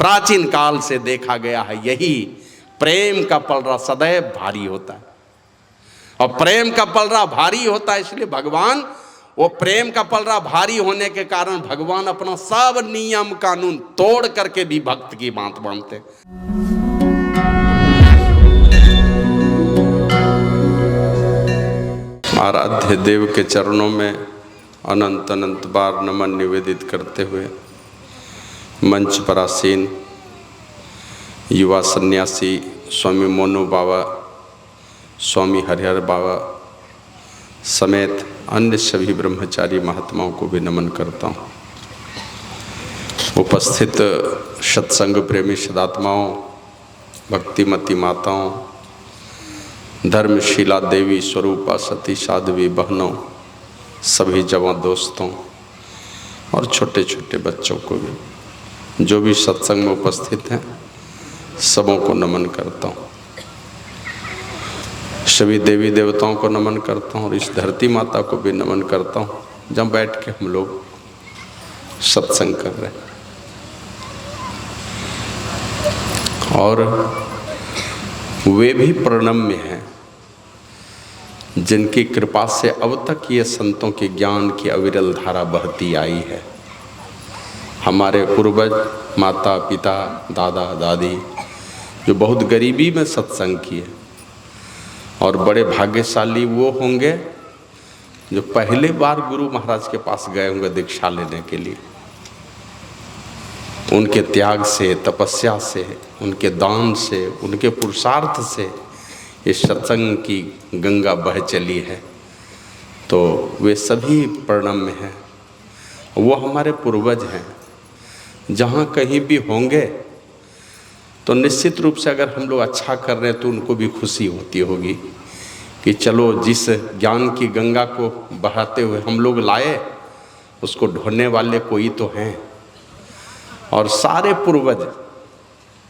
प्राचीन काल से देखा गया है, यही प्रेम का पलड़ा सदैव भारी होता है। और प्रेम का पलड़ा भारी होता है, इसलिए भगवान वो प्रेम का पलड़ा भारी होने के कारण भगवान अपना सब नियम कानून तोड़ करके भी भक्त की बात मानते। आराध्य देव के चरणों में अनंत अनंत बार नमन निवेदित करते हुए मंच पर आसीन युवा सन्यासी स्वामी मोनू बाबा, स्वामी हरिहर बाबा समेत अन्य सभी ब्रह्मचारी महात्माओं को भी नमन करता हूँ। उपस्थित सत्संग प्रेमी सदात्माओं, भक्तिमती माताओं, धर्मशीला देवी स्वरूपा सती साध्वी बहनों, सभी जवान दोस्तों और छोटे छोटे बच्चों को भी, जो भी सत्संग में उपस्थित हैं, सबों को नमन करता हूँ। सभी देवी देवताओं को नमन करता हूँ और इस धरती माता को भी नमन करता हूँ जहाँ बैठ के हम लोग सत्संग कर रहे हैं। और वे भी प्रणम्य हैं जिनकी कृपा से अब तक ये संतों के ज्ञान की अविरल धारा बहती आई है। हमारे पूर्वज, माता पिता, दादा दादी जो बहुत गरीबी में सत्संग किए, और बड़े भाग्यशाली वो होंगे जो पहले बार गुरु महाराज के पास गए होंगे दीक्षा लेने के लिए। उनके त्याग से, तपस्या से, उनके दान से, उनके पुरुषार्थ से इस सत्संग की गंगा बह चली है। तो वे सभी प्रणम्य हैं। वो हमारे पूर्वज हैं। जहाँ कहीं भी होंगे तो निश्चित रूप से अगर हम लोग अच्छा कर रहे हैं तो उनको भी खुशी होती होगी कि चलो जिस ज्ञान की गंगा को बहाते हुए हम लोग लाए, उसको ढोने वाले कोई तो हैं। और सारे पूर्वज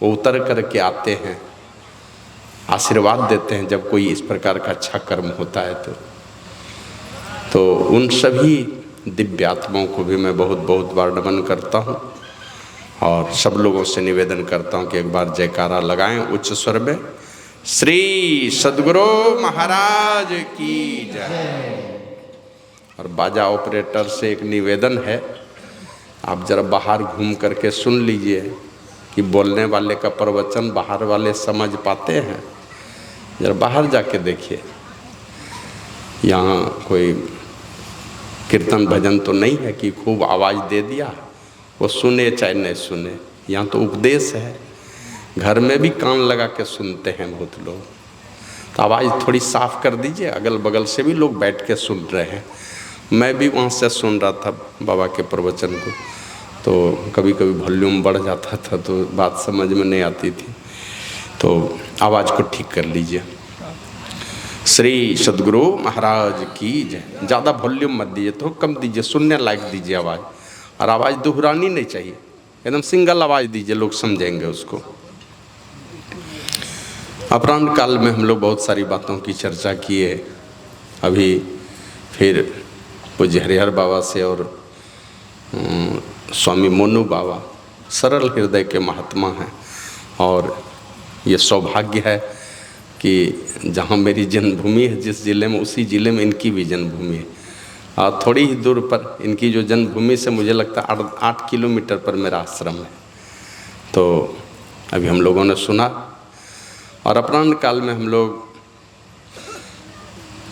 वो उतर करके आते हैं, आशीर्वाद देते हैं जब कोई इस प्रकार का अच्छा कर्म होता है। तो उन सभी दिव्य आत्माओं को भी मैं बहुत बहुत बार नमन करता हूँ और सब लोगों से निवेदन करता हूँ कि एक बार जयकारा लगाएं उच्च स्वर में। श्री सद्गुरु महाराज की जय। और बाजा ऑपरेटर से एक निवेदन है, आप जरा बाहर घूम करके सुन लीजिए कि बोलने वाले का प्रवचन बाहर वाले समझ पाते हैं। जरा बाहर जाके देखिए, यहाँ कोई कीर्तन भजन तो नहीं है कि खूब आवाज़ दे दिया, वो सुने चाहे नहीं सुने। यहाँ तो उपदेश है, घर में भी कान लगा के सुनते हैं बहुत लोग। तो आवाज़ थोड़ी साफ कर दीजिए, अगल बगल से भी लोग बैठ के सुन रहे हैं। मैं भी वहाँ से सुन रहा था बाबा के प्रवचन को, तो कभी कभी वॉल्यूम बढ़ जाता था तो बात समझ में नहीं आती थी। तो आवाज़ को ठीक कर लीजिए। श्री सद्गुरु महाराज की जय। ज़्यादा वॉल्यूम मत दीजिए, तो कम दीजिए, सुनने लायक दीजिए आवाज़। और आवाज़ दोहरानी नहीं चाहिए, एकदम सिंगल आवाज़ दीजिए, लोग समझेंगे उसको। अपराह्न काल में हम लोग बहुत सारी बातों की चर्चा किए। अभी फिर पूज्य हरिहर बाबा से और स्वामी मोनू बाबा सरल हृदय के महात्मा हैं। और ये सौभाग्य है कि जहाँ मेरी जन्मभूमि है, जिस ज़िले में, उसी ज़िले में इनकी भी जन्मभूमि है। और थोड़ी ही दूर पर इनकी जो जन्मभूमि से मुझे लगता है 8 किलोमीटर पर मेरा आश्रम है। तो अभी हम लोगों ने सुना। और अपराह्न काल में हम लोग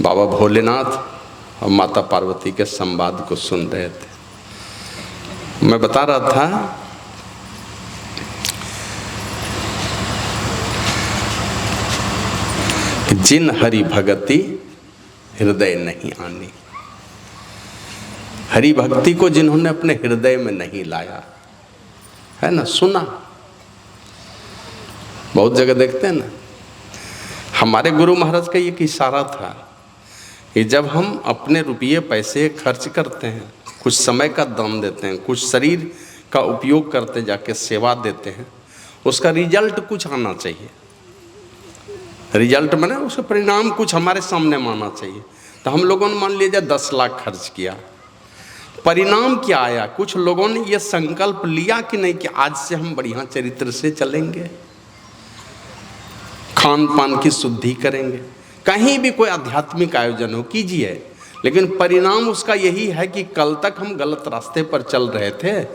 बाबा भोलेनाथ और माता पार्वती के संवाद को सुन रहे थे। मैं बता रहा था कि जिन हरि भगति हृदय नहीं आनी, हरि भक्ति को जिन्होंने अपने हृदय में नहीं लाया है ना, सुना। बहुत जगह देखते हैं ना, हमारे गुरु महाराज का एक इशारा था कि जब हम अपने रुपये पैसे खर्च करते हैं, कुछ समय का दान देते हैं, कुछ शरीर का उपयोग करते, जाके सेवा देते हैं, उसका रिजल्ट कुछ आना चाहिए। रिजल्ट माने उसका परिणाम कुछ हमारे सामने आना चाहिए। तो हम लोगों ने मान लीजिए 10 लाख खर्च किया, परिणाम क्या आया? कुछ लोगों ने ये संकल्प लिया कि नहीं कि आज से हम बढ़िया चरित्र से चलेंगे, खान पान की शुद्धि करेंगे। कहीं भी कोई आध्यात्मिक आयोजन हो कीजिए, लेकिन परिणाम उसका यही है कि कल तक हम गलत रास्ते पर चल रहे थे,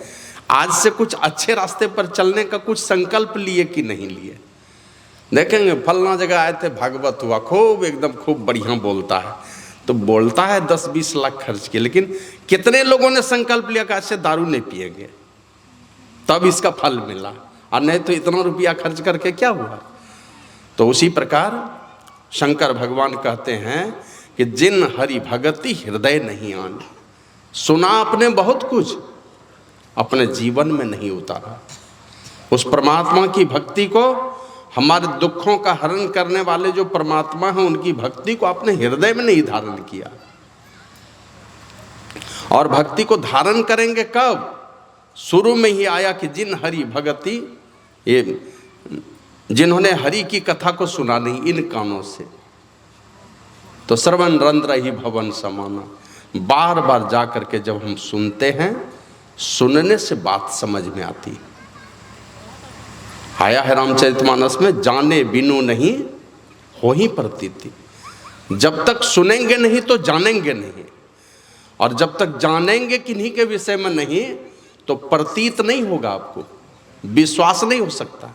आज से कुछ अच्छे रास्ते पर चलने का कुछ संकल्प लिए कि नहीं लिए। देखेंगे फलना जगह आए थे, भागवत हुआ, खूब एकदम खूब बढ़िया बोलता है, तो बोलता है 10-20 लाख खर्च किए, लेकिन कितने लोगों ने संकल्प लिया कि आज से दारू नहीं पिएंगे, तब इसका फल मिला, और नहीं तो इतना रुपया खर्च करके क्या हुआ। तो उसी प्रकार शंकर भगवान कहते हैं कि जिन हरि भगति हृदय नहीं आने, सुना आपने बहुत कुछ, अपने जीवन में नहीं उतारा। उस परमात्मा की भक्ति को, हमारे दुखों का हरण करने वाले जो परमात्मा हैं, उनकी भक्ति को आपने हृदय में नहीं धारण किया। और भक्ति को धारण करेंगे कब? शुरू में ही आया कि जिन हरि भगति, ये जिन्होंने हरि की कथा को सुना नहीं इन कानों से, तो श्रवण रंध्र ही भवन समाना। बार बार जा करके जब हम सुनते हैं, सुनने से बात समझ में आती। आया है रामचरितमानस में, जाने बिनु नहीं हो ही प्रतीति। जब तक सुनेंगे नहीं तो जानेंगे नहीं, और जब तक जानेंगे किन्हीं के विषय में नहीं तो प्रतीत नहीं होगा, आपको विश्वास नहीं हो सकता।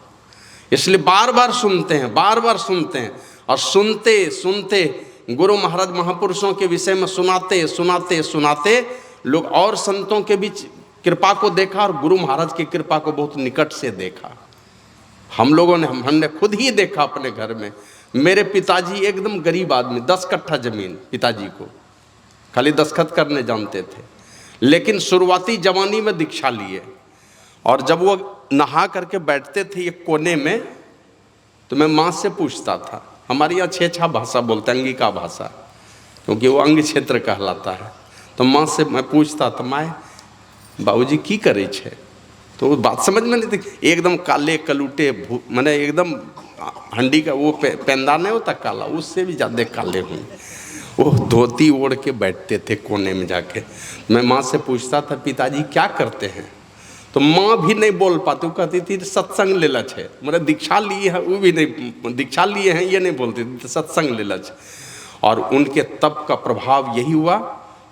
इसलिए बार बार सुनते हैं, बार बार सुनते हैं, और सुनते सुनते गुरु महाराज महापुरुषों के विषय में सुनाते सुनाते सुनाते लोग और संतों के बीच कृपा को देखा, और गुरु महाराज की कृपा को बहुत निकट से देखा। हम लोगों ने, हमने खुद ही देखा अपने घर में। मेरे पिताजी एकदम गरीब आदमी, 10 कट्ठा जमीन, पिताजी को खाली दस्तखत करने जानते थे, लेकिन शुरुआती जवानी में दीक्षा लिए। और जब वो नहा करके बैठते थे एक कोने में, तो मैं माँ से पूछता था, हमारे यहाँ छेछा भाषा बोलते हैं, अंगिका भाषा, क्योंकि वो अंग क्षेत्र कहलाता है। तो माँ से मैं पूछता था, माँ बाबूजी की करे छे? तो वो बात समझ में नहीं थी। एकदम काले कलूटे, मैंने एकदम हंडी का वो पेंदा नहीं होता काला, उससे भी ज़्यादा काले हुए। वो धोती ओढ़ के बैठते थे कोने में जाके। मैं माँ से पूछता था, पिताजी क्या करते हैं? तो माँ भी नहीं बोल पाती, वो कहती थी सत्संग ले लच है, मैंने दीक्षा ली है, वो भी नहीं, दीक्षा लिए हैं ये नहीं बोलती थी, सत्संग ले लच। और उनके तप का प्रभाव यही हुआ,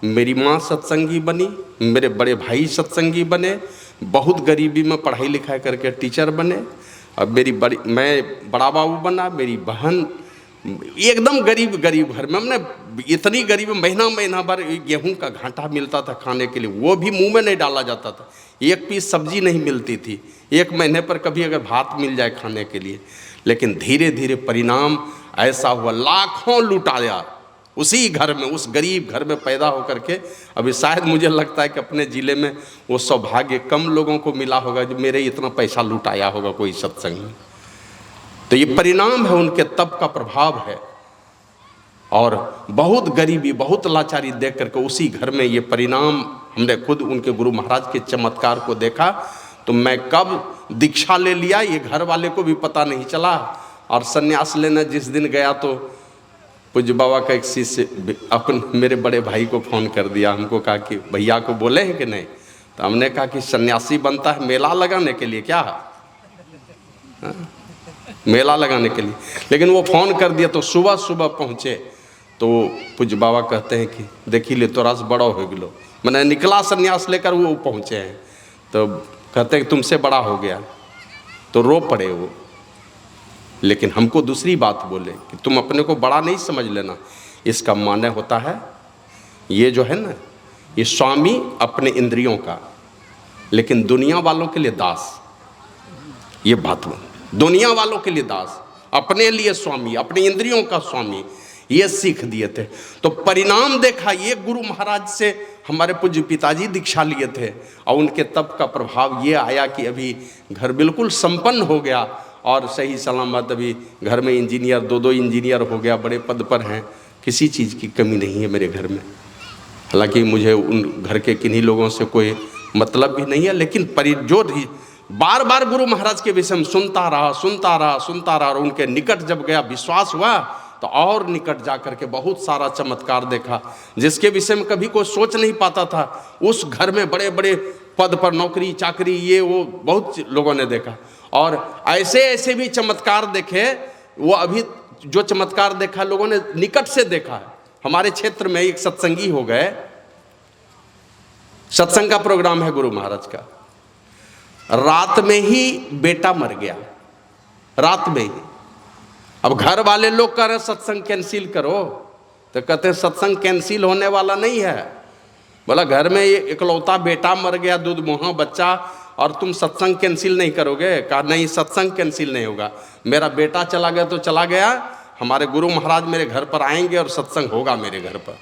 मेरी माँ सत्संगी बनी, मेरे बड़े भाई सत्संगी बने, बहुत गरीबी में पढ़ाई लिखाई करके टीचर बने, और मैं बड़ा बाबू बना, मेरी बहन एकदम गरीब घर में। हमने इतनी गरीब, महीना भर गेहूं का घाटा मिलता था खाने के लिए, वो भी मुंह में नहीं डाला जाता था, एक पीस सब्जी नहीं मिलती थी, एक महीने पर कभी अगर भात मिल जाए खाने के लिए। लेकिन धीरे धीरे परिणाम ऐसा हुआ, लाखों लुटाया उसी घर में, उस गरीब घर में पैदा होकर के। अभी शायद मुझे लगता है कि अपने ज़िले में वो सौभाग्य कम लोगों को मिला होगा जो मेरे इतना पैसा लुटाया होगा कोई सत्संग में। तो ये परिणाम है, उनके तप का प्रभाव है। और बहुत गरीबी, बहुत लाचारी देख करके उसी घर में ये परिणाम, हमने खुद उनके गुरु महाराज के चमत्कार को देखा। तो मैं कब दीक्षा ले लिया ये घर वाले को भी पता नहीं चला। और सन्यास लेने जिस दिन गया तो पूज्य बाबा का एक शिष्य मेरे बड़े भाई को फ़ोन कर दिया, हमको कहा कि भैया को बोले हैं कि नहीं? तो हमने कहा कि सन्यासी बनता है मेला लगाने के लिए क्या? मेला लगाने के लिए। लेकिन वो फ़ोन कर दिया तो सुबह सुबह पहुँचे। तो पूज्य बाबा कहते हैं कि देखी ले तोरा से बड़ा हो गलो, मैंने निकला सन्यास लेकर, वो पहुँचे हैं। तो कहते हैं कि तुमसे बड़ा हो गया, तो रो पड़े वो। लेकिन हमको दूसरी बात बोले कि तुम अपने को बड़ा नहीं समझ लेना। इसका माने होता है, ये जो है ना, ये स्वामी अपने इंद्रियों का, लेकिन दुनिया वालों के लिए दास। ये बात हो, दुनिया वालों के लिए दास, अपने लिए स्वामी, अपने इंद्रियों का स्वामी, ये सीख दिए थे। तो परिणाम देखा, ये गुरु महाराज से हमारे पूज्य पिताजी दीक्षा लिए थे, और उनके तप का प्रभाव ये आया कि अभी घर बिल्कुल संपन्न हो गया, और सही सलामत अभी घर में इंजीनियर, 2 इंजीनियर हो गया, बड़े पद पर हैं, किसी चीज़ की कमी नहीं है मेरे घर में। हालांकि मुझे उन घर के किन्हीं लोगों से कोई मतलब भी नहीं है, लेकिन जो बार बार गुरु महाराज के विषय में सुनता रहा, और उनके निकट जब गया, विश्वास हुआ, तो और निकट जा करके बहुत सारा चमत्कार देखा, जिसके विषय में कभी कोई सोच नहीं पाता था। उस घर में बड़े बड़े पद पर नौकरी चाकरी ये वो बहुत लोगों ने देखा, और ऐसे ऐसे भी चमत्कार देखे। वो अभी जो चमत्कार देखा लोगों ने निकट से देखा है। हमारे क्षेत्र में एक सत्संगी हो गए, सत्संग का प्रोग्राम है गुरु महाराज का, रात में ही बेटा मर गया, रात में ही। अब घर वाले लोग कह रहे सत्संग कैंसिल करो, तो कहते हैं सत्संग कैंसिल होने वाला नहीं है। बोला घर में ये इकलौता बेटा मर गया, दूध मुहा बच्चा, और तुम सत्संग कैंसिल नहीं करोगे? कहा नहीं, सत्संग कैंसिल नहीं होगा, मेरा बेटा चला गया तो चला गया, हमारे गुरु महाराज मेरे घर पर आएंगे और सत्संग होगा मेरे घर पर।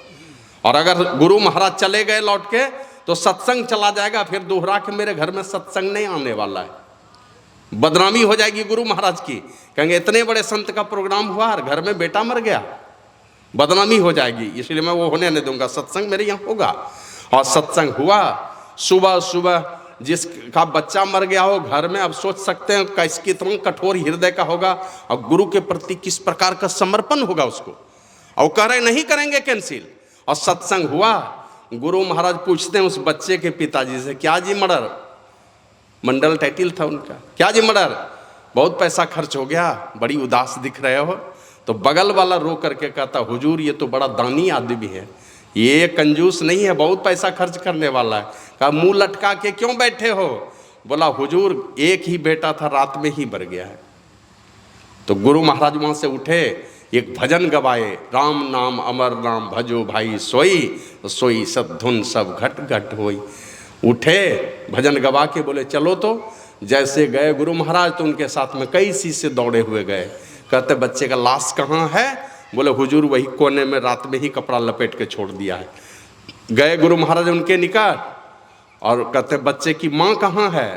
और अगर गुरु महाराज चले गए लौट के तो सत्संग चला जाएगा, फिर दोहरा के मेरे घर में सत्संग नहीं आने वाला है, बदनामी हो जाएगी गुरु महाराज की। कहेंगे इतने बड़े संत का प्रोग्राम हुआ और घर में बेटा मर गया, बदनामी हो जाएगी, इसलिए मैं वो होने नहीं दूंगा, सत्संग मेरे यहाँ होगा। और सत्संग हुआ। सुबह सुबह जिसका बच्चा मर गया हो घर में, अब सोच सकते हैं कैसे कितना कठोर हृदय का होगा और गुरु के प्रति किस प्रकार का समर्पण होगा उसको। और कह रहे नहीं करेंगे कैंसिल, और सत्संग हुआ। गुरु महाराज पूछते हैं उस बच्चे के पिताजी से, क्या जी मर्डर, मंडल टाइटल था उनका, क्या जी मर्डर, बहुत पैसा खर्च हो गया, बड़ी उदास दिख रहे हो। तो बगल वाला रो करके कहता, हुजूर ये तो बड़ा दानी आदमी है, ये कंजूस नहीं है, बहुत पैसा खर्च करने वाला है। कहा मुंह लटका के क्यों बैठे हो? बोला हुजूर एक ही बेटा था, रात में ही मर गया है। तो गुरु महाराज वहाँ से उठे, एक भजन गवाए, राम नाम अमर नाम भजो भाई सोई, सोई सब धुन सब घट घट होई। उठे भजन गवा के बोले चलो। तो जैसे गए गुरु महाराज तो उनके साथ में कई शिष्य दौड़े हुए गए। कहते बच्चे का लाश कहाँ है? बोले हुजूर वही कोने में रात में ही कपड़ा लपेट के छोड़ दिया है। गए गुरु महाराज उनके निकट और कहते बच्चे की माँ कहाँ है?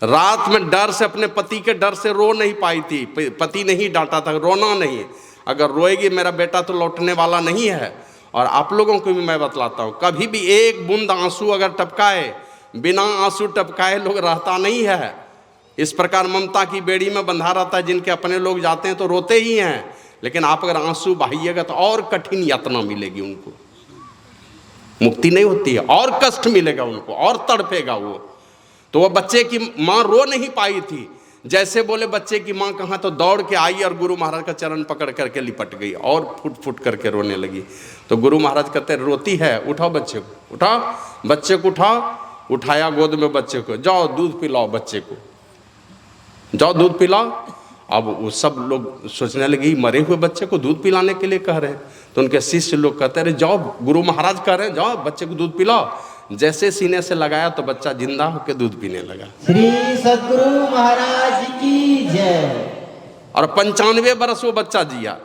रात में डर से, अपने पति के डर से रो नहीं पाई थी, पति नहीं डांटा था, रोना नहीं, अगर रोएगी मेरा बेटा तो लौटने वाला नहीं है। और आप लोगों को भी मैं बतलाता हूँ, कभी भी एक बूंद आंसू अगर टपकाए, बिना आंसू टपकाए लोग रहता नहीं है। इस प्रकार ममता की बेड़ी में बंधा रहता है, जिनके अपने लोग जाते हैं तो रोते ही हैं, लेकिन आप अगर आंसू बहाइएगा तो और कठिन यातना मिलेगी उनको, मुक्ति नहीं होती है, और कष्ट मिलेगा उनको, और तड़पेगा वो। तो वह बच्चे की माँ रो नहीं पाई थी, जैसे बोले बच्चे की माँ कहाँ, तो दौड़ के आई और गुरु महाराज का चरण पकड़ करके लिपट गई और फुट फुट करके रोने लगी। तो गुरु महाराज कहते रोती है, उठाओ बच्चे को, उठाओ बच्चे को, उठाओ। उठाया गोद में बच्चे को, जाओ दूध पिलाओ बच्चे को, जाओ दूध पिलाओ। अब वो सब लोग सोचने लगे मरे हुए बच्चे को दूध पिलाने के लिए कह रहे हैं। तो उनके शिष्य लोग कहते रहे जाओ, गुरु महाराज कह रहे हैं जाओ बच्चे को दूध पिलाओ। जैसे सीने से लगाया तो बच्चा जिंदा होकर दूध पीने लगा। श्री सद्गुरु महाराज की जय। और 95 वर्ष वो बच्चा जिया।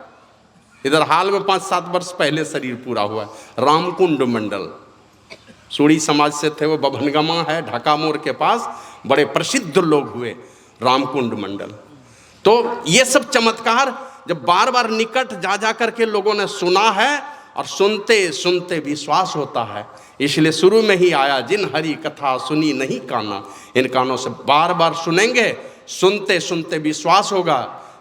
इधर हाल में 5-7 वर्ष पहले शरीर पूरा हुआ। रामकुंड मंडल सूड़ी समाज से थे वो, बभनगमा है ढाका मोड़ के पास, बड़े प्रसिद्ध लोग हुए रामकुंड मंडल। तो ये सब चमत्कार जब बार बार निकट जा जा करके लोगों ने सुना है, और सुनते सुनते विश्वास होता है। इसलिए शुरू में ही आया, जिन हरि कथा सुनी नहीं काना। इन कानों से बार बार सुनेंगे, सुनते सुनते विश्वास होगा।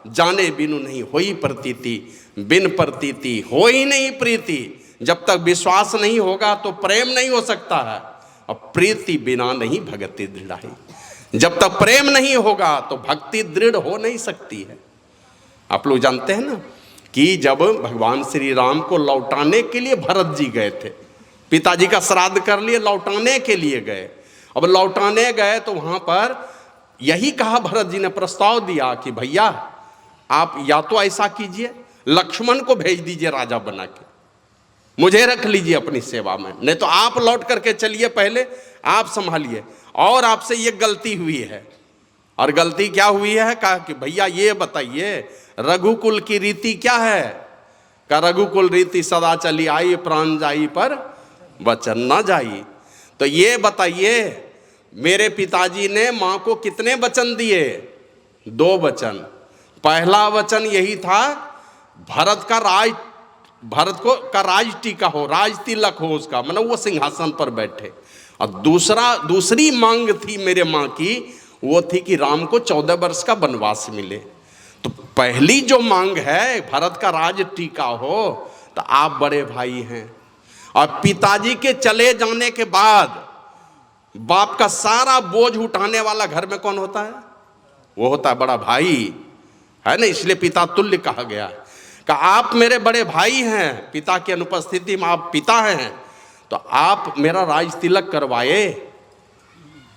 जाने बिनु नहीं होई प्रतीति, बिन प्रतीति हो ही नहीं प्रीति। जब तक विश्वास नहीं होगा तो प्रेम नहीं हो सकता है, और प्रीति बिना नहीं भक्ति दृढ़ाई। जब तक प्रेम नहीं होगा तो भक्ति दृढ़ हो नहीं सकती है। आप लोग जानते हैं ना कि जब भगवान श्री राम को लौटाने के लिए भरत जी गए थे, पिताजी का श्राद्ध कर लिए, लौटाने के लिए गए। अब लौटाने गए तो वहाँ पर यही कहा, भरत जी ने प्रस्ताव दिया कि भैया आप या तो ऐसा कीजिए, लक्ष्मण को भेज दीजिए राजा बना के, मुझे रख लीजिए अपनी सेवा में, नहीं तो आप लौट करके चलिए, पहले आप संभालिए। और आपसे ये गलती हुई है। और गलती क्या हुई है? कहा कि भैया ये बताइए रघुकुल की रीति क्या है? का रघुकुल रीति सदा चली आई, प्राण जाई पर वचन ना जाई। तो ये बताइए मेरे पिताजी ने माँ को कितने वचन दिए? 2 वचन। पहला वचन यही था भरत को का राज टीका हो, राज तिलक हो उसका, मतलब वो सिंहासन पर बैठे। और दूसरी मांग थी मेरे माँ की, वो थी कि राम को 14 वर्ष का वनवास मिले। तो पहली जो मांग है भरत का राज टीका हो, तो आप बड़े भाई हैं, और पिताजी के चले जाने के बाद बाप का सारा बोझ उठाने वाला घर में कौन होता है? वो होता है बड़ा भाई, है ना। इसलिए पिता तुल्य कहा गया है कि आप मेरे बड़े भाई हैं, पिता की अनुपस्थिति में आप पिता हैं, तो आप मेरा राज तिलक करवाए।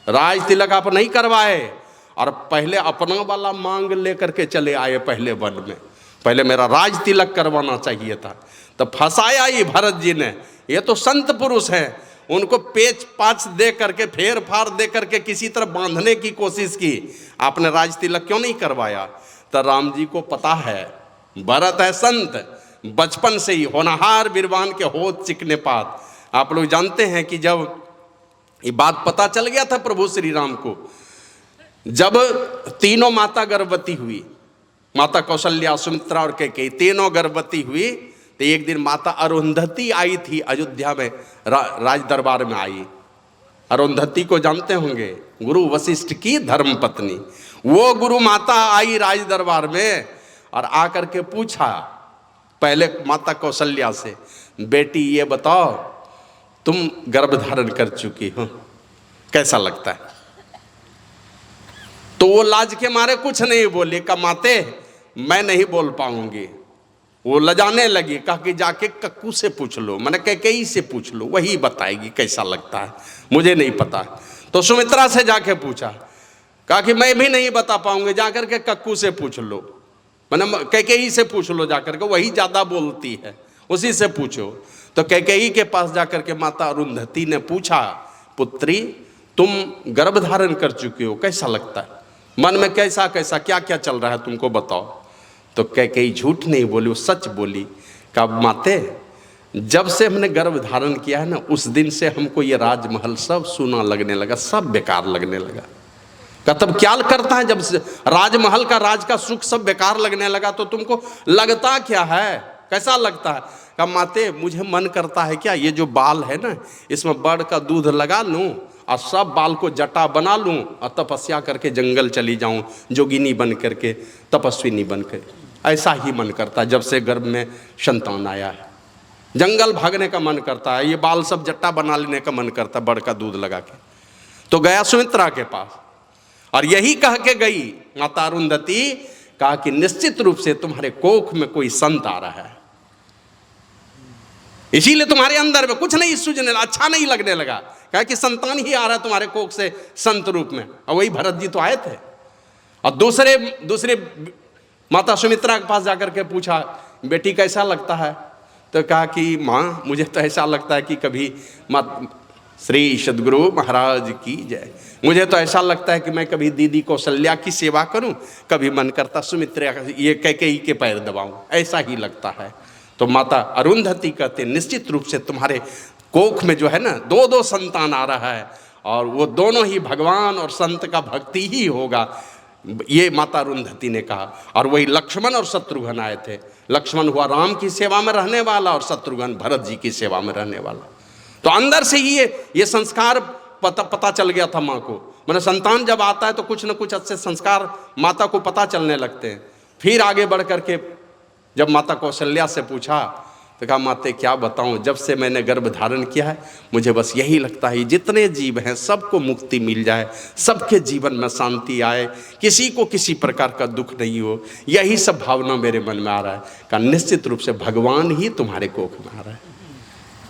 राज तिलक आप नहीं करवाए, और पहले अपना वाला मांग लेकर के चले आए पहले वन में। पहले मेरा राज तिलक करवाना चाहिए था, तो फंसाया ही भरत जी ने। ये तो संत पुरुष हैं, उनको पेच पाच दे करके, फेर फार दे करके किसी तरह बांधने की कोशिश की। आपने राज तिलक क्यों नहीं करवाया? तो राम जी को पता है, भरत है संत, बचपन से ही होनहार बिरबान के होत चिकने पात। आप लोग जानते हैं कि जब ये बात पता चल गया था प्रभु श्री राम को, जब तीनों माता गर्भवती हुई, माता कौशल्या, सुमित्रा और कैकेयी तीनों गर्भवती हुई, तो एक दिन माता अरुंधति आई थी अयोध्या में, राज दरबार में आई। अरुंधति को जानते होंगे, गुरु वशिष्ठ की धर्म पत्नी। वो गुरु माता आई राज दरबार में और आकर के पूछा पहले माता कौशल्या से, बेटी ये बताओ तुम गर्भ धारण कर चुकी हो, कैसा लगता है? तो वो लाज के मारे कुछ नहीं बोली, कहा माते मैं नहीं बोल पाऊंगी। वो लजाने लगी, कहा कि जाके कक्कू से पूछ लो, मैंने कैकेयी से पूछ लो, वही बताएगी कैसा लगता है, मुझे नहीं पता। तो सुमित्रा से जाके पूछा, कहा कि मैं भी नहीं बता पाऊंगी, जाकर के कक्कू से पूछ लो, मैंने कैकेयी से पूछ लो जाकर के, वही ज़्यादा बोलती है, उसी से पूछो। तो कैकेयी के पास जाकर के माता अरुंधति ने पूछा, पुत्री तुम गर्भ धारण कर चुकी हो, कैसा लगता है, मन में कैसा कैसा क्या क्या चल रहा है तुमको बताओ। तो कैकेयी झूठ नहीं बोली, वो सच बोली। कहा माते जब से हमने गर्भ धारण किया है ना, उस दिन से हमको ये राजमहल सब सूना लगने लगा, सब बेकार लगने लगा। कहा तब क्या करता है, जब से राजमहल का राज का सुख सब बेकार लगने लगा तो तुमको लगता क्या है, कैसा लगता है? कहा माते मुझे मन करता है क्या, ये जो बाल है ना इसमें बड़ का दूध लगा लूं और सब बाल को जटा बना लूं और तपस्या करके जंगल चली जाऊं, जोगिनी बन करके, तपस्विनी बन कर। ऐसा ही मन करता है जब से गर्भ में संतान आया है, जंगल भागने का मन करता है, ये बाल सब जट्टा बना लेने का मन करता है बड़ का दूध लगा के। तो गया सुमित्रा के पास और यही कह के गई माता अरुंधति, कहा कि निश्चित रूप से तुम्हारे कोख में कोई संत आ रहा है, इसीलिए तुम्हारे अंदर में कुछ नहीं सूझने, अच्छा नहीं लगने लगा। कहा कि संतान ही आ रहा है तुम्हारे कोख से संत रूप में, और वही भरत जी तो आए थे। और दूसरे माता सुमित्रा के पास जाकर के पूछा, बेटी कैसा लगता है? तो कहा कि माँ मुझे तो ऐसा लगता है कि कभी श्री सद्गुरु महाराज की जय, मुझे तो ऐसा लगता है कि मैं कभी दीदी कौशल्या की सेवा करूं, कभी मन करता सुमित्रा ये कैकेयी के पैर दबाऊं, ऐसा ही लगता है। तो माता अरुंधति कहते निश्चित रूप से तुम्हारे कोख में जो है ना दो संतान आ रहा है, और वो दोनों ही भगवान और संत का भक्ति ही होगा, ये माता अरुंधति ने कहा। और वही लक्ष्मण और शत्रुघ्न आए थे, लक्ष्मण हुआ राम की सेवा में रहने वाला और शत्रुघ्न भरत जी की सेवा में रहने वाला। तो अंदर से ही ये संस्कार पता चल गया था माँ को, मैंने संतान जब आता है तो कुछ न कुछ अच्छे संस्कार माता को पता चलने लगते हैं। फिर आगे बढ़ करके जब माता कौशल्या से पूछा तो कहा माते क्या बताऊं, जब से मैंने गर्भ धारण किया है मुझे बस यही लगता है जितने जीव हैं सबको मुक्ति मिल जाए, सबके जीवन में शांति आए, किसी को किसी प्रकार का दुख नहीं हो, यही सब भावना मेरे मन में आ रहा है। कहा निश्चित रूप से भगवान ही तुम्हारे कोख में आ रहा है,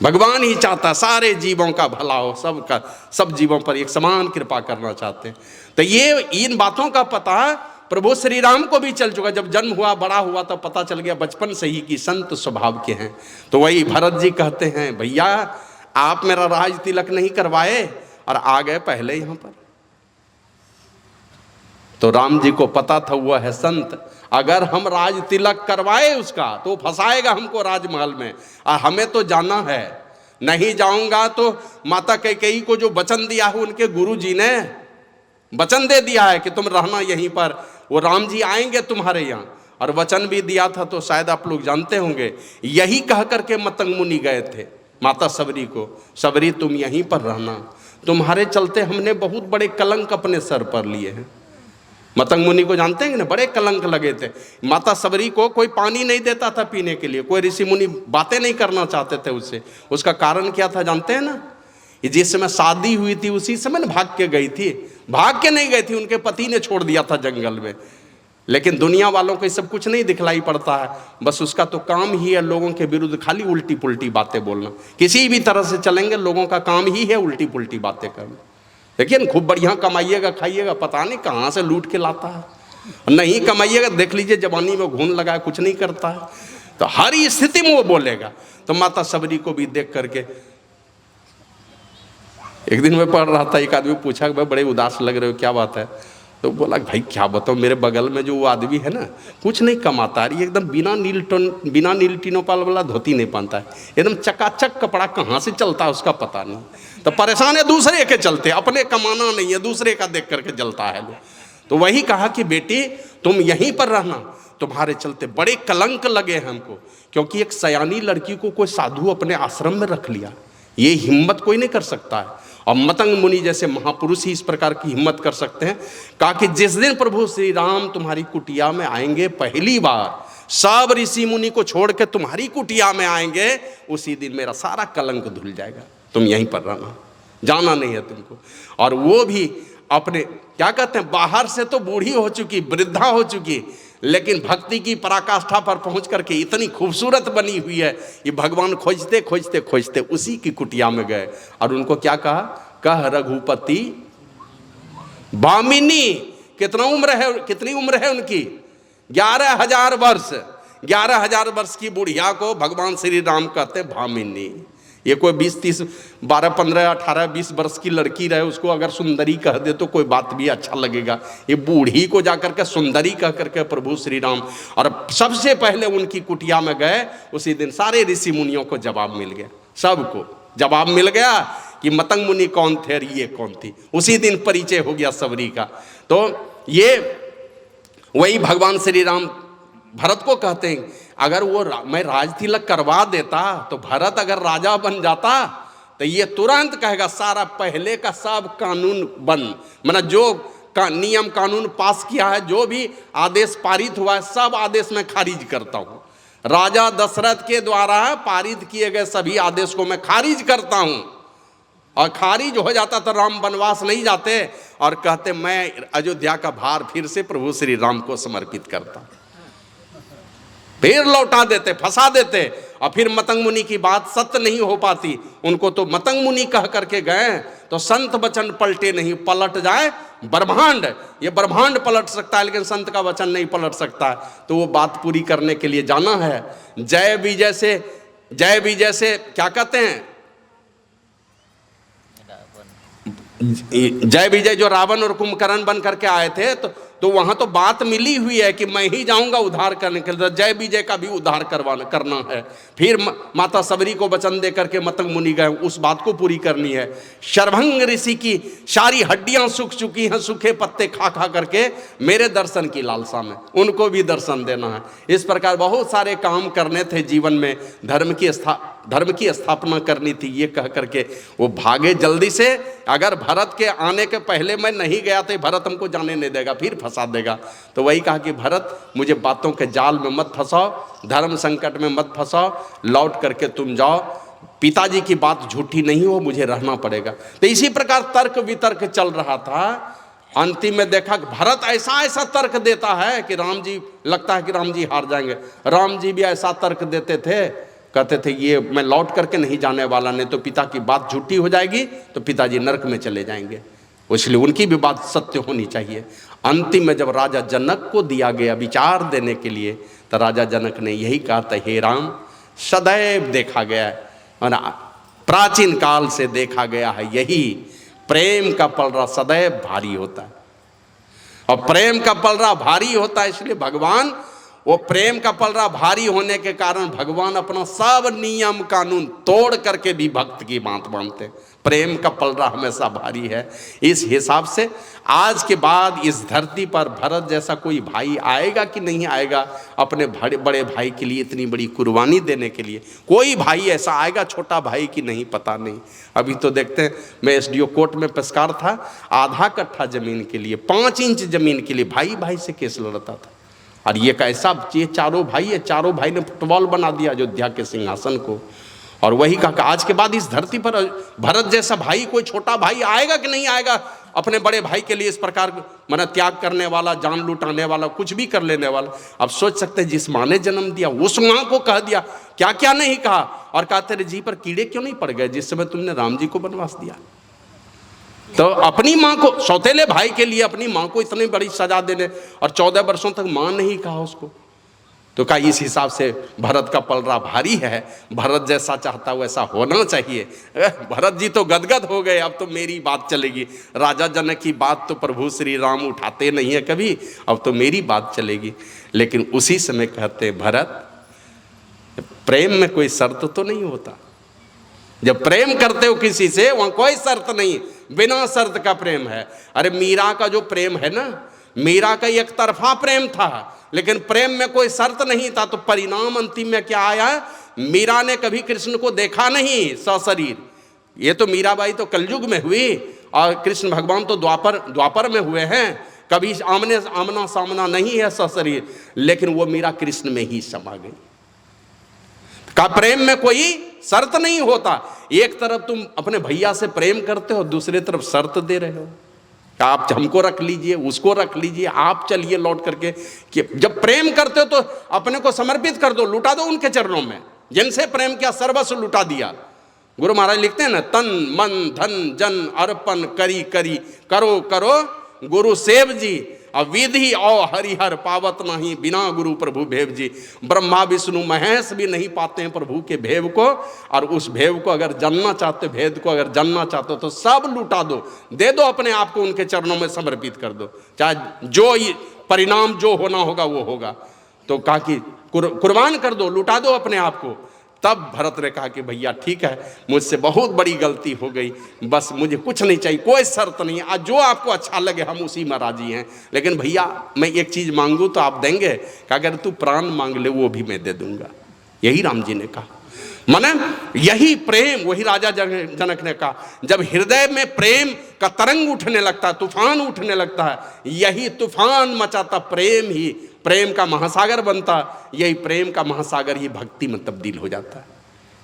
भगवान ही चाहता सारे जीवों का भला हो, सबका सब जीवों पर एक समान कृपा करना चाहते हैं। तो ये इन बातों का पता प्रभु श्री राम को भी चल चुका, जब जन्म हुआ बड़ा हुआ तो पता चल गया बचपन से ही कि संत स्वभाव के हैं। तो वही भरत जी कहते हैं भैया आप मेरा राज तिलक नहीं करवाए और आ गए पहले यहाँ पर। तो राम जी को पता था वह है संत, अगर हम राज तिलक करवाए उसका तो फंसाएगा हमको राजमहल में, और हमें तो जाना है, नहीं जाऊंगा तो माता कैकेयी को जो वचन दिया है उनके गुरु जी ने वचन दे दिया है कि तुम रहना यहीं पर, वो राम जी आएंगे तुम्हारे यहाँ, और वचन भी दिया था। तो शायद आप लोग जानते होंगे, यही कह करके मतंग मुनि गए थे माता सबरी को, सबरी तुम यहीं पर रहना, तुम्हारे चलते हमने बहुत बड़े कलंक अपने सर पर लिए हैं, मतंग मुनि को जानते हैं कि ना, बड़े कलंक लगे थे। माता सबरी को कोई पानी नहीं देता था पीने के लिए, कोई ऋषि मुनि बातें नहीं करना चाहते थे उससे। उसका कारण क्या था जानते हैं ना, कि जिस समय शादी हुई थी उसी समय ना भाग के गई थी। भाग के नहीं गई थी, उनके पति ने छोड़ दिया था जंगल में। लेकिन दुनिया वालों को ये सब कुछ नहीं दिखलाई पड़ता है, बस उसका तो काम ही है लोगों के विरुद्ध खाली उल्टी पुल्टी बातें बोलना। किसी भी तरह से चलेंगे, लोगों का काम ही है उल्टी पुल्टी बातें करना। देखिए खूब बढ़िया कमाइएगा खाइएगा, पता नहीं कहाँ से लूट के लाता है। नहीं कमाइएगा, देख लीजिए जवानी में घून लगा है, कुछ नहीं करता है, तो हर स्थिति में वो बोलेगा। तो माता सबरी को भी देख करके, एक दिन मैं पढ़ रहा था, एक आदमी पूछा कि भाई बड़े उदास लग रहे हो, क्या बात है? तो बोला भाई क्या बताओ, मेरे बगल में जो वो आदमी है ना, कुछ नहीं कमाता, ये एकदम बिना नील टिनोपाल वाला धोती नहीं पहनता है, एकदम चकाचक कपड़ा कहाँ से चलता है उसका पता नहीं। तो परेशान है दूसरे के चलते, अपने कमाना नहीं है, दूसरे का देख करके जलता है लोग। तो वही कहा कि बेटी तुम यहीं पर रहना, तुम्हारे चलते बड़े कलंक लगे हैं हमको, क्योंकि एक सयानी लड़की को कोई साधु अपने आश्रम में रख लिया, ये हिम्मत कोई नहीं कर सकता है। और मतंग मुनि जैसे महापुरुष ही इस प्रकार की हिम्मत कर सकते हैं। कहा कि जिस दिन प्रभु श्री राम तुम्हारी कुटिया में आएंगे पहली बार, सब ऋषि मुनि को छोड़ के तुम्हारी कुटिया में आएंगे, उसी दिन मेरा सारा कलंक धुल जाएगा, तुम यहीं पर रहना, जाना नहीं है तुमको। और वो भी अपने क्या कहते हैं, बाहर से तो बूढ़ी हो चुकी, वृद्धा हो चुकी, लेकिन भक्ति की पराकाष्ठा पर पहुंच करके इतनी खूबसूरत बनी हुई है, ये भगवान खोजते खोजते खोजते उसी की कुटिया में गए। और उनको क्या कहा, कह रघुपति भामिनी। कितना उम्र है, कितनी उम्र है उनकी? 11,000 वर्ष। 11,000 वर्ष की बुढ़िया को भगवान श्री राम कहते भामिनी। ये कोई 20, 30, 12, 15, 18, 20 वर्ष की लड़की रहे, उसको अगर सुंदरी कह दे तो कोई बात भी अच्छा लगेगा। ये बूढ़ी को जाकर के सुंदरी कह करके प्रभु श्री राम, और सबसे पहले उनकी कुटिया में गए, उसी दिन सारे ऋषि मुनियों को जवाब मिल गया, सबको जवाब मिल गया कि मतंग मुनि कौन थे और ये कौन थी। उसी दिन परिचय हो गया सबरी का। तो ये वही भगवान श्री राम भरत को कहते हैं, अगर वो मैं राज तिलक करवा देता तो भरत अगर राजा बन जाता तो ये तुरंत कहेगा सारा पहले का सब कानून बंद, मतलब जो नियम कानून पास किया है, जो भी आदेश पारित हुआ है, सब आदेश मैं खारिज करता हूँ। राजा दशरथ के द्वारा पारित किए गए सभी आदेश को मैं खारिज करता हूँ। और खारिज हो जाता तो राम वनवास नहीं जाते, और कहते मैं अयोध्या का भार फिर से प्रभु श्री राम को समर्पित करता, फिर लौटा देते, फंसा देते। और फिर मतंग मुनि की बात सत्य नहीं हो पाती, उनको तो मतंग मुनि कह करके गए, तो संत वचन पलटे नहीं, पलट जाए ब्रह्मांड। ये ब्रह्मांड पलट सकता है लेकिन संत का वचन नहीं पलट सकता है। तो वो बात पूरी करने के लिए जाना है। जय विजय से क्या कहते हैं, जय विजय जो रावण और कुंभकर्ण बन करके आए थे, तो वहां तो बात मिली हुई है कि मैं ही जाऊंगा उद्धार करने के लिए, जय विजय का भी उद्धार करना है। फिर माता सबरी को वचन दे करके मतंग मुनि गए, उस बात को पूरी करनी है। शरभंग ऋषि की सारी हड्डियां सूख चुकी हैं, सूखे पत्ते खा खा करके मेरे दर्शन की लालसा में, उनको भी दर्शन देना है। इस प्रकार बहुत सारे काम करने थे जीवन में, धर्म की स्थापना करनी थी, ये कह करके वो भागे जल्दी से। अगर भरत के आने के पहले मैं नहीं गया तो भरत हमको जाने नहीं देगा, फिर फंसा देगा। तो वही कहा कि भरत मुझे बातों के जाल में मत फंसाओ, धर्म संकट में मत फंसाओ, लौट करके तुम जाओ, पिताजी की बात झूठी नहीं हो, मुझे रहना पड़ेगा। तो इसी प्रकार तर्क वितर्क चल रहा था। अंतिम में देखा कि भरत ऐसा तर्क देता है कि राम जी, लगता है कि राम जी हार जाएंगे। राम जी भी ऐसा तर्क देते थे, कहते थे ये मैं लौट करके नहीं जाने वाला, नहीं तो पिता की बात झूठी हो जाएगी तो पिताजी नरक में चले जाएंगे, इसलिए उनकी भी बात सत्य होनी चाहिए। अंतिम में जब राजा जनक को दिया गया विचार देने के लिए, तो राजा जनक ने यही कहा था, हे राम, सदैव देखा गया है और प्राचीन काल से देखा गया है, यही प्रेम का पलड़ा सदैव भारी होता है। और प्रेम का पलड़ा भारी होता है, इसलिए भगवान वो प्रेम का पलड़ा भारी होने के कारण भगवान अपना सब नियम कानून तोड़ करके भी भक्त की बात मानते हैं। प्रेम का पलड़ा हमेशा भारी है। इस हिसाब से आज के बाद इस धरती पर भरत जैसा कोई भाई आएगा कि नहीं आएगा अपने बड़े भाई के लिए इतनी बड़ी कुर्बानी देने के लिए? कोई भाई ऐसा आएगा छोटा भाई कि नहीं, पता नहीं। अभी तो देखते हैं, मैं एसडीओ कोर्ट में पेशकार था, आधा कट्ठा जमीन के लिए, 5 इंच जमीन के लिए भाई भाई से केस लड़ता था। और ये कैसा, ये चारों भाई है, चारों भाई ने फुटबॉल बना दिया अयोध्या के सिंहासन को। और वही कहा आज के बाद इस धरती पर भरत जैसा भाई, कोई छोटा भाई आएगा कि नहीं आएगा अपने बड़े भाई के लिए इस प्रकार माना त्याग करने वाला, जान लुटाने वाला, कुछ भी कर लेने वाला। अब सोच सकते हैं जिस माँ ने जन्म दिया उस माँ को कह दिया, क्या क्या नहीं कहा, और कहा तेरे जी पर कीड़े क्यों नहीं पड़ गए जिस समय तुमने राम जी को वनवास दिया। तो अपनी माँ को, सौतेले भाई के लिए अपनी माँ को इतनी बड़ी सजा देने, और 14 वर्षों तक माँ नहीं कहा उसको। तो कहा इस हिसाब से भरत का पलड़ा भारी है, भरत जैसा चाहता वैसा होना चाहिए। भरत जी तो गदगद हो गए, अब तो मेरी बात चलेगी। राजा जनक की बात तो प्रभु श्री राम उठाते नहीं है कभी, अब तो मेरी बात चलेगी। लेकिन उसी समय कहते भरत, प्रेम में कोई शर्त तो नहीं होता। जब प्रेम करते हो किसी से वहां कोई शर्त नहीं, बिना शर्त का प्रेम है। अरे मीरा का जो प्रेम है ना, मीरा का एक तरफा प्रेम था, लेकिन प्रेम में कोई शर्त नहीं था। तो परिणाम अंतिम में क्या आया? मीरा ने कभी कृष्ण को देखा नहीं सशरीर। ये तो मीराबाई तो कलयुग में हुई, और कृष्ण भगवान तो द्वापर में हुए हैं। कभी आमना सामना नहीं है सशरीर, लेकिन वो मीरा कृष्ण में ही समा गई। का प्रेम में कोई शर्त नहीं होता। एक तरफ तुम अपने भैया से प्रेम करते हो, दूसरी तरफ शर्त दे रहे हो, आप हमको रख लीजिए, उसको रख लीजिए, आप चलिए लौट करके। कि जब प्रेम करते हो तो अपने को समर्पित कर दो, लुटा दो उनके चरणों में। जिनसे प्रेम किया सर्वस्व लुटा दिया। गुरु महाराज लिखते हैं ना, तन मन धन जन अर्पण करी करी करो करो गुरु सेव जी, अविधि और हरिहर पावत नहीं बिना गुरु प्रभु भेव जी। ब्रह्मा विष्णु महेश भी नहीं पाते हैं प्रभु के भेव को। और उस भेव को अगर जानना चाहते, भेद को अगर जानना चाहते हो तो सब लुटा दो, दे दो अपने आप को उनके चरणों में समर्पित कर दो, चाहे जो परिणाम जो होना होगा वो होगा। तो कहा कि कुर्बान कर दो, लुटा दो अपने आप को। तब भरत ने कहा कि भैया ठीक है, मुझसे बहुत बड़ी गलती हो गई, बस मुझे कुछ नहीं चाहिए, कोई शर्त नहीं है, आज जो आपको अच्छा लगे हम उसी में राजी हैं। लेकिन भैया मैं एक चीज़ मांगूँ तो आप देंगे? कि अगर तू प्राण मांग ले वो भी मैं दे दूंगा। यही राम जी ने कहा। माने यही प्रेम, वही राजा जनक ने कहा, जब हृदय में प्रेम का तरंग उठने लगता है, तूफान उठने लगता है, यही तूफान मचाता प्रेम ही प्रेम का महासागर बनता। यही प्रेम का महासागर ही भक्ति में तब्दील हो जाता है।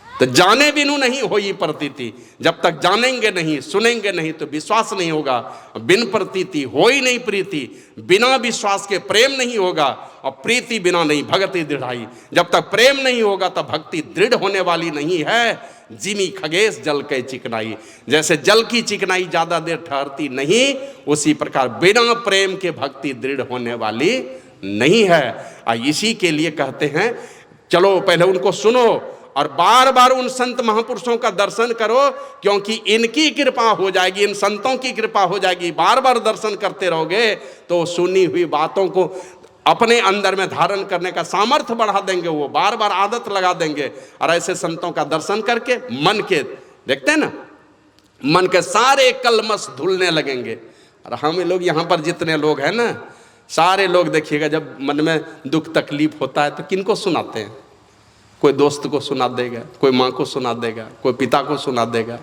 तो जाने बिनु नहीं होई प्रतीति, जब तक जानेंगे नहीं सुनेंगे नहीं तो विश्वास नहीं होगा। बिन प्रतीति होई नहीं प्रीति, बिना विश्वास के प्रेम नहीं होगा, और प्रीति बिना नहीं भक्ति दृढ़ाई। जब तक प्रेम नहीं होगा तब भक्ति दृढ़ होने वाली नहीं है। जिमी खगेश जल के चिकनाई, जैसे जल की चिकनाई ज्यादा देर ठहरती नहीं, उसी प्रकार बिना प्रेम के भक्ति दृढ़ होने वाली नहीं है। इसी के लिए कहते हैं चलो पहले उनको सुनो और बार बार उन संत महापुरुषों का दर्शन करो, क्योंकि इनकी कृपा हो जाएगी, इन संतों की कृपा हो जाएगी। बार बार दर्शन करते रहोगे तो सुनी हुई बातों को अपने अंदर में धारण करने का सामर्थ्य बढ़ा देंगे, वो बार बार आदत लगा देंगे। और ऐसे संतों का दर्शन करके मन के, देखते हैं ना, मन के सारे कलमश धुलने लगेंगे। और हम लोग यहाँ पर जितने लोग हैं ना, सारे लोग देखिएगा जब मन में दुख तकलीफ होता है तो किनको सुनाते हैं? कोई दोस्त को सुना देगा, कोई माँ को सुना देगा, कोई पिता को सुना देगा।